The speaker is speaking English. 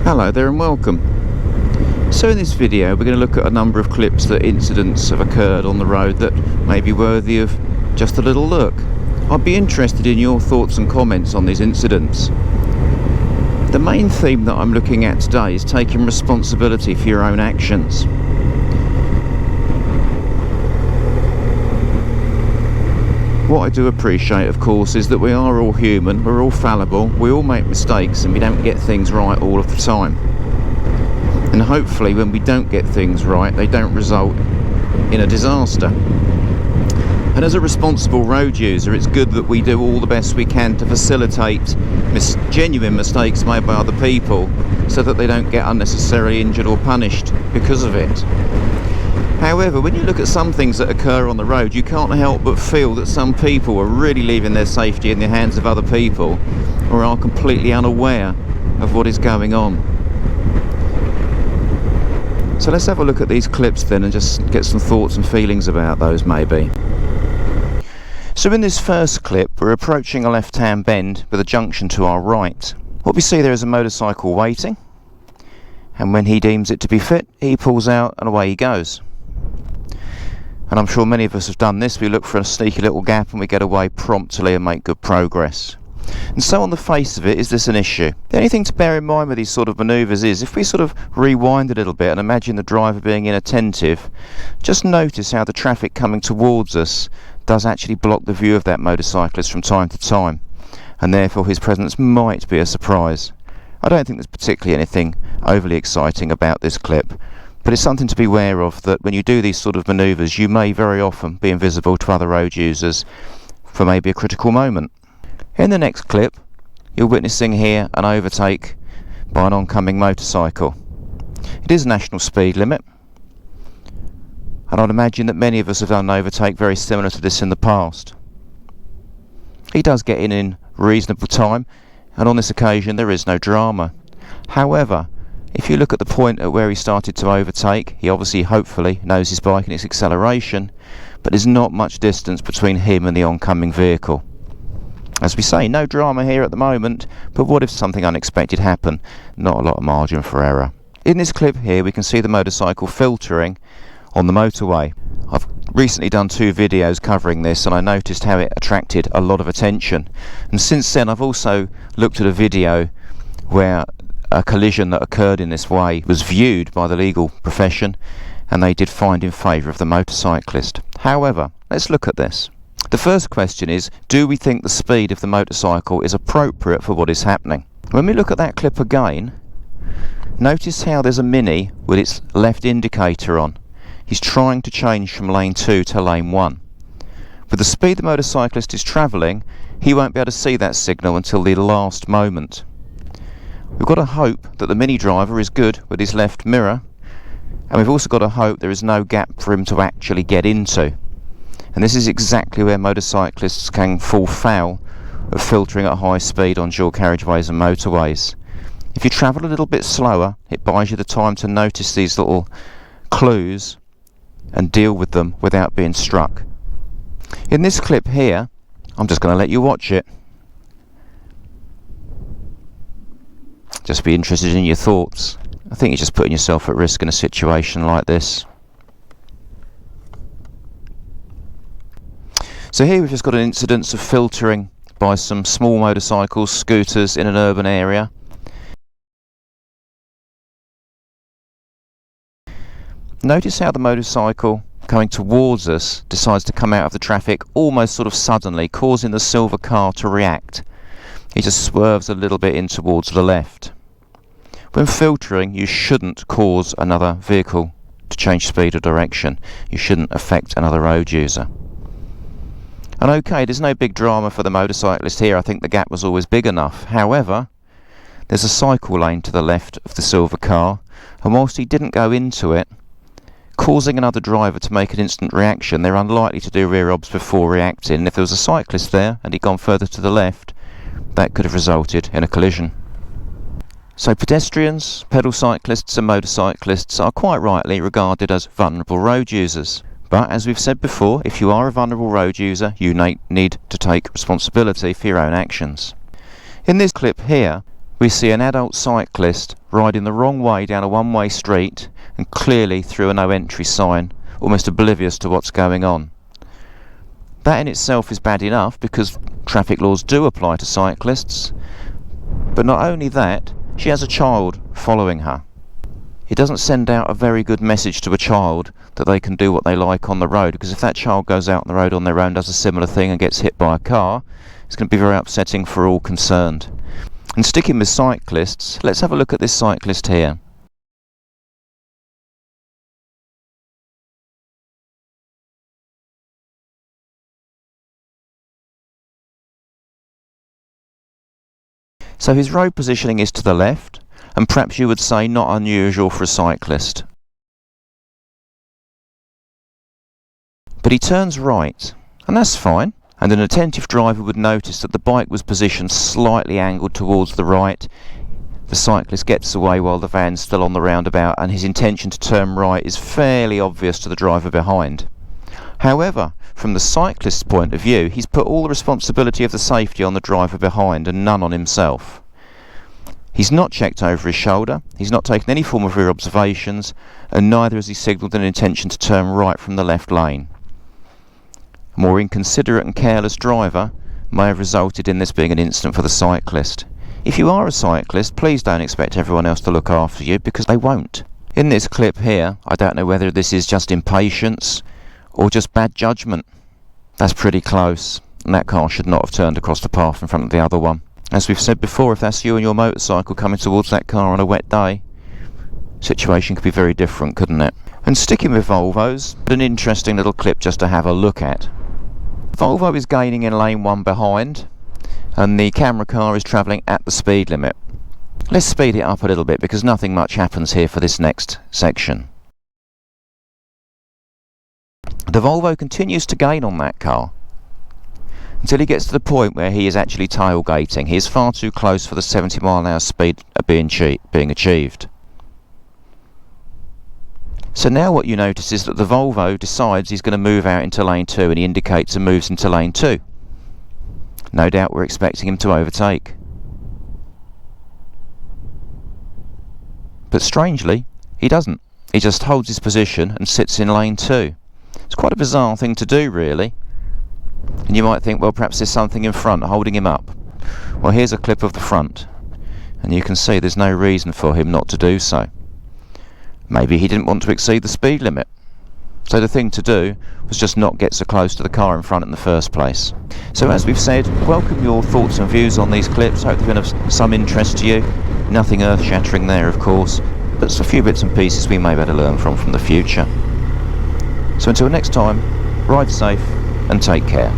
Hello there and welcome. So in this video we're going to look at a number of clips that incidents have occurred on the road that may be worthy of just a little look. I'd be interested in your thoughts and comments on these incidents. The main theme that I'm looking at today is taking responsibility for your own actions. What I do appreciate, of course, is that we are all human, we're all fallible, we all make mistakes and we don't get things right all of the time. And hopefully when we don't get things right, they don't result in a disaster. And as a responsible road user, it's good that we do all the best we can to facilitate genuine mistakes made by other people so that they don't get unnecessarily injured or punished because of it. However, when you look at some things that occur on the road, you can't help but feel that some people are really leaving their safety in the hands of other people or are completely unaware of what is going on. So let's have a look at these clips then and just get some thoughts and feelings about those maybe. So in this first clip, we're approaching a left-hand bend with a junction to our right. What we see there is a motorcycle waiting, and when he deems it to be fit, he pulls out and away he goes. And I'm sure many of us have done this. We look for a sneaky little gap and we get away promptly and make good progress. And so on the face of it, is this an issue? The only thing to bear in mind with these sort of manoeuvres is if we sort of rewind a little bit and imagine the driver being inattentive, just notice how the traffic coming towards us does actually block the view of that motorcyclist from time to time, and therefore his presence might be a surprise. I don't think there's particularly anything overly exciting about this clip, but it's something to be aware of, that when you do these sort of manoeuvres you may very often be invisible to other road users for maybe a critical moment. In the next clip you're witnessing here an overtake by an oncoming motorcycle. It is national speed limit, and I'd imagine that many of us have done an overtake very similar to this in the past. He does get in reasonable time, and on this occasion there is no drama. However, if you look at the point at where he started to overtake, he obviously hopefully knows his bike and its acceleration, but there's not much distance between him and the oncoming vehicle. As we say, no drama here at the moment, but what if something unexpected happened? Not a lot of margin for error. In this clip here we can see the motorcycle filtering on the motorway. I've recently done 2 videos covering this and I noticed how it attracted a lot of attention, and since then I've also looked at a video where a collision that occurred in this way was viewed by the legal profession and they did find in favour of the motorcyclist. However, let's look at this. The first question is, do we think the speed of the motorcycle is appropriate for what is happening? When we look at that clip again, notice how there's a Mini with its left indicator on. He's trying to change from lane 2 to lane 1. With the speed the motorcyclist is travelling, he won't be able to see that signal until the last moment. We've got to hope that the Mini driver is good with his left mirror, and we've also got to hope there is no gap for him to actually get into. And this is exactly where motorcyclists can fall foul of filtering at high speed on dual carriageways and motorways. If you travel a little bit slower, it buys you the time to notice these little clues and deal with them without being struck. In this clip here, I'm just going to let you watch it. Just be interested in your thoughts. I think you're just putting yourself at risk in a situation like this. So here we've just got an incidence of filtering by some small motorcycles, scooters in an urban area. Notice how the motorcycle coming towards us decides to come out of the traffic almost sort of suddenly, causing the silver car to react. He just swerves a little bit in towards the left. When filtering, you shouldn't cause another vehicle to change speed or direction. You shouldn't affect another road user. And okay, there's no big drama for the motorcyclist here. I think the gap was always big enough. However, there's a cycle lane to the left of the silver car, and whilst he didn't go into it, causing another driver to make an instant reaction, they're unlikely to do rear obs before reacting. And if there was a cyclist there and he'd gone further to the left, that could have resulted in a collision. So pedestrians, pedal cyclists and motorcyclists are quite rightly regarded as vulnerable road users. But as we've said before, if you are a vulnerable road user, you need to take responsibility for your own actions. In this clip here, we see an adult cyclist riding the wrong way down a one-way street and clearly through a no entry sign, almost oblivious to what's going on. That in itself is bad enough because traffic laws do apply to cyclists, but not only that, she has a child following her. It doesn't send out a very good message to a child that they can do what they like on the road, because if that child goes out on the road on their own, does a similar thing and gets hit by a car, it's going to be very upsetting for all concerned. And sticking with cyclists, let's have a look at this cyclist here. So his road positioning is to the left, and perhaps you would say not unusual for a cyclist. But he turns right, and that's fine, and an attentive driver would notice that the bike was positioned slightly angled towards the right. The cyclist gets away while the van's still on the roundabout, and his intention to turn right is fairly obvious to the driver behind. However, from the cyclist's point of view, he's put all the responsibility of the safety on the driver behind and none on himself. He's not checked over his shoulder, he's not taken any form of rear observations, and neither has he signalled an intention to turn right from the left lane. A more inconsiderate and careless driver may have resulted in this being an incident for the cyclist. If you are a cyclist, please don't expect everyone else to look after you, because they won't. In this clip here, I don't know whether this is just impatience or just bad judgment. That's pretty close, and that car should not have turned across the path in front of the other one. As we've said before, if that's you and your motorcycle coming towards that car on a wet day, situation could be very different, couldn't it? And sticking with Volvos, an interesting little clip just to have a look at. Volvo is gaining in lane 1 behind, and the camera car is travelling at the speed limit. Let's speed it up a little bit because nothing much happens here for this next section. The Volvo continues to gain on that car until he gets to the point where he is actually tailgating. He is far too close for the 70-mile-an-hour speed being achieved. So now what you notice is that the Volvo decides he's going to move out into lane 2, and he indicates and moves into lane 2. No doubt we're expecting him to overtake. But strangely, he doesn't. He just holds his position and sits in lane 2. It's quite a bizarre thing to do, really. And you might think, well, perhaps there's something in front holding him up. Well, here's a clip of the front, and you can see there's no reason for him not to do so. Maybe he didn't want to exceed the speed limit. So the thing to do was just not get so close to the car in front in the first place. So as we've said, welcome your thoughts and views on these clips. Hope they've been of some interest to you. Nothing earth-shattering there, of course, but a few bits and pieces we may be able to learn from the future. So until next time, ride safe and take care.